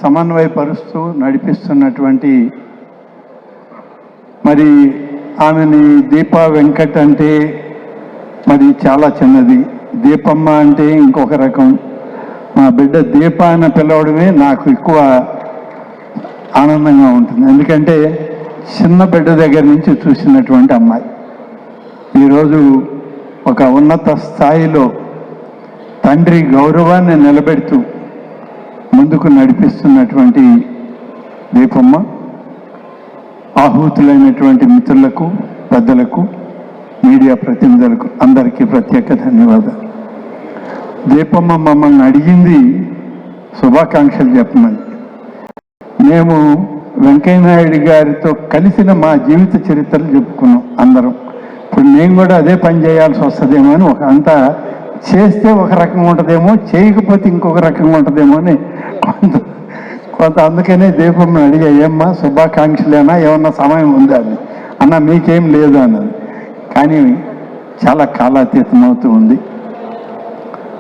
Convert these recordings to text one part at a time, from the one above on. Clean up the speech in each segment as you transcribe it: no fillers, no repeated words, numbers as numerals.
సమన్వయపరుస్తూ నడిపిస్తున్నటువంటి మరి ఆమెని దీపా వెంకట్ అంటే మరి చాలా చిన్నది, దీపమ్మ అంటే ఇంకొక రకం. మా బిడ్డ దీప అని పిలవడమే నాకు ఎక్కువ ఆనందంగా ఉంటుంది, ఎందుకంటే చిన్న బిడ్డ దగ్గర నుంచి చూసినటువంటి అమ్మాయి ఈరోజు ఒక ఉన్నత స్థాయిలో తండ్రి గౌరవాన్ని నిలబెడుతూ ముందుకు నడిపిస్తున్నటువంటి దీపమ్మ. ఆహూతులైనటువంటి మిత్రులకు, పెద్దలకు, మీడియా ప్రతినిధులకు అందరికీ ప్రత్యేక ధన్యవాదాలు. దీపమ్మ మమ్మల్ని అడిగింది శుభాకాంక్షలు చెప్పమని. మేము వెంకయ్యనాయుడు గారితో కలిసిన మా జీవిత చరిత్రలు చెప్పుకున్నాం అందరం. ఇప్పుడు నేను కూడా అదే పని చేయాల్సి వస్తుందేమో అని అంతా చేస్తే ఒక రకంగా ఉంటుందేమో, చేయకపోతే ఇంకొక రకంగా ఉంటుందేమో అని కొంత అందుకనే దీపమ్మ అడిగా, ఏమ్మా శుభాకాంక్షలేనా, ఏమన్నా సమయం ఉందా అని. అన్న మీకేం లేదు అన్నది. కానీ చాలా కాలాతీతం అవుతూ ఉంది.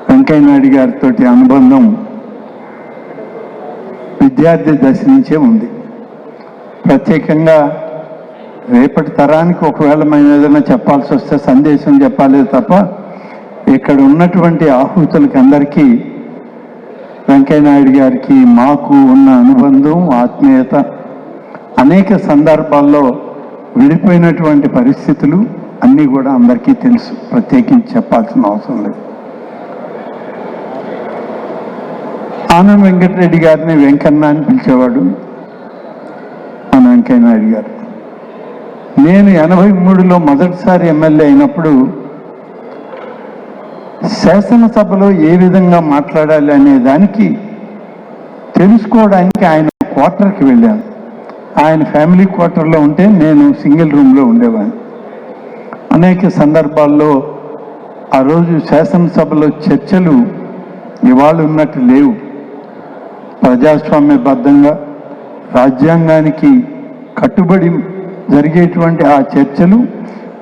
వెంకయ్యనాయుడు గారితో అనుబంధం విద్యార్థి దశ నుంచే ఉంది. ప్రత్యేకంగా రేపటి తరానికి ఒకవేళ మేము ఏదైనా చెప్పాల్సి వస్తే సందేశం చెప్పాలి తప్ప ఇక్కడ ఉన్నటువంటి ఆహూతులకి అందరికీ వెంకయ్యనాయుడు గారికి మాకు ఉన్న అనుబంధం, ఆత్మీయత అనేక సందర్భాల్లో విడిపోయినటువంటి పరిస్థితులు అన్నీ కూడా అందరికీ తెలుసు, ప్రత్యేకించి చెప్పాల్సిన అవసరం లేదు. ఆనం వెంకటరెడ్డి గారిని వెంకన్న అని పిలిచేవాడు మన వెంకయ్యనాయుడు గారు. నేను 83లో మొదటిసారి ఎమ్మెల్యే అయినప్పుడు శాసనసభలో ఏ విధంగా మాట్లాడాలి అనే దానికి తెలుసుకోవడానికి ఆయన క్వార్టర్కి వెళ్ళాను. ఆయన ఫ్యామిలీ క్వార్టర్లో ఉంటే నేను సింగిల్ రూమ్లో ఉండేవాడిని. అనేక సందర్భాల్లో ఆ రోజు శాసనసభలో చర్చలు ఇవాళ ఉన్నట్టు లేవు. ప్రజాస్వామ్యబద్ధంగా రాజ్యాంగానికి కట్టుబడి జరిగేటువంటి ఆ చర్చలు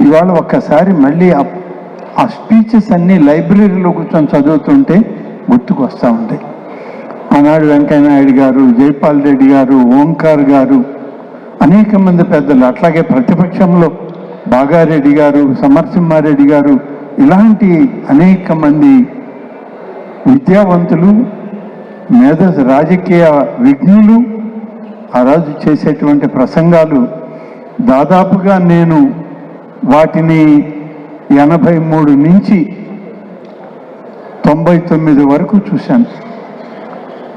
ఇవాళ ఒక్కసారి మళ్ళీ ఆ స్పీచెస్ అన్నీ లైబ్రరీలో కూర్చొని చదువుతుంటే గుర్తుకు వస్తూ ఉంటాయి. ఆనాడు వెంకయ్యనాయుడు గారు, జైపాల్ రెడ్డి గారు, ఓంకార్ గారు, అనేక మంది పెద్దలు, అట్లాగే ప్రతిపక్షంలో బాగారెడ్డి గారు, సమరసింహారెడ్డి గారు, ఇలాంటి అనేక మంది విద్యావంతులు, మేధస్ రాజకీయ విజ్ఞులు ఆ రోజు చేసేటువంటి ప్రసంగాలు దాదాపుగా నేను వాటిని 83 నుంచి 99 వరకు చూశాను.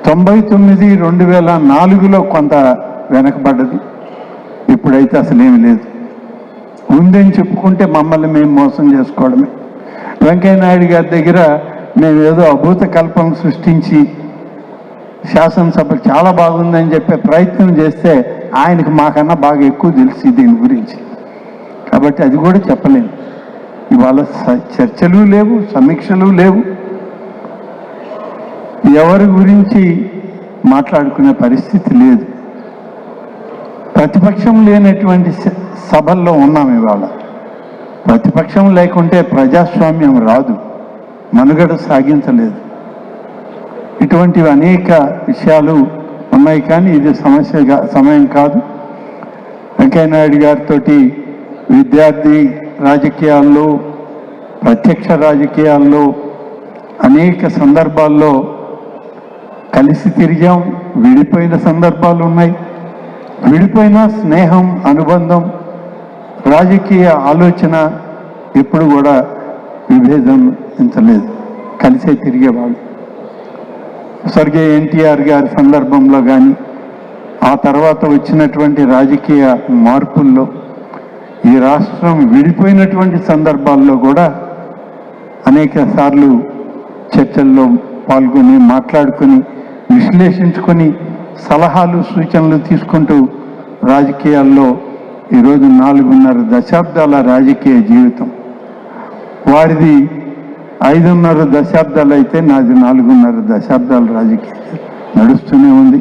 99 2004లో కొంత వెనకబడ్డది. ఇప్పుడైతే అసలు ఏమి లేదు. ఉందని చెప్పుకుంటే మమ్మల్ని మేము మోసం చేసుకోవడమే. వెంకయ్యనాయుడు గారి దగ్గర మేము ఏదో అభూత కల్పన సృష్టించి శాసనసభ చాలా బాగుందని చెప్పే ప్రయత్నం చేస్తే ఆయనకు మాకన్నా బాగా ఎక్కువ తెలిసి దీని గురించి, కాబట్టి అది కూడా చెప్పలేము. ఇవాళ చర్చలు లేవు, సమీక్షలు లేవు, ఎవరి గురించి మాట్లాడుకునే పరిస్థితి లేదు. ప్రతిపక్షం లేనటువంటి సభల్లో ఉన్నాం ఇవాళ. ప్రతిపక్షం లేకుంటే ప్రజాస్వామ్యం రాదు, మనుగడ సాగించలేదు. ఇటువంటివి అనేక విషయాలు ఉన్నాయి, కానీ ఇది సమయం కాదు. వెంకయ్యనాయుడు గారితో విద్యార్థి రాజకీయాల్లో, ప్రత్యక్ష రాజకీయాల్లో అనేక సందర్భాల్లో కలిసి తిరిగాం. విడిపోయిన సందర్భాలు ఉన్నాయి. విడిపోయిన స్నేహం, రాజకీయ ఆలోచన ఎప్పుడు కూడా విభేదించలేదు, కలిసే తిరిగేవాళ్ళు. స్వర్గీయ ఎన్టీఆర్ గారి సందర్భంలో కానీ ఆ తర్వాత వచ్చినటువంటి రాజకీయ మార్పుల్లో ఈ రాష్ట్రం విడిపోయినటువంటి సందర్భాల్లో కూడా అనేక సార్లు చర్చల్లో పాల్గొని మాట్లాడుకొని విశ్లేషించుకొని సలహాలు సూచనలు తీసుకుంటూ రాజకీయాల్లో ఈరోజు 4.5 దశాబ్దాల రాజకీయ జీవితం. వారిది 5.5 దశాబ్దాలు అయితే నాది 4.5 దశాబ్దాల రాజకీయం నడుస్తూనే ఉంది,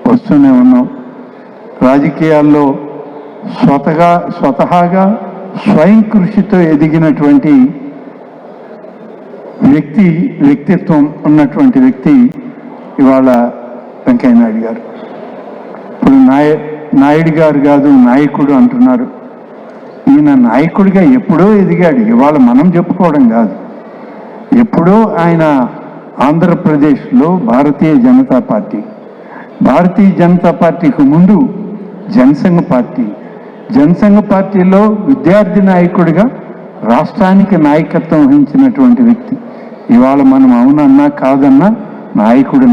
వస్తూనే ఉన్నాం. రాజకీయాల్లో స్వతహాగా స్వయం కృషితో ఎదిగినటువంటి వ్యక్తిత్వం ఉన్నటువంటి వ్యక్తి ఇవాళ వెంకయ్య వెంకయ్య నాయుడు గారు. ఇప్పుడు నాయుడు గారు కాదు నాయకుడు అంటున్నారు. ఈయన నాయకుడిగా ఎప్పుడో ఎదిగాడు, ఇవాళ మనం చెప్పుకోవడం కాదు. ఎప్పుడో ఆయన ఆంధ్రప్రదేశ్లో భారతీయ జనతా పార్టీకి ముందు జనసంఘ పార్టీలో విద్యార్థి నాయకుడిగా రాష్ట్రానికి నాయకత్వం వహించినటువంటి వ్యక్తి. ఇవాళ మనం అవునన్నా కాదన్నా నాయకుడు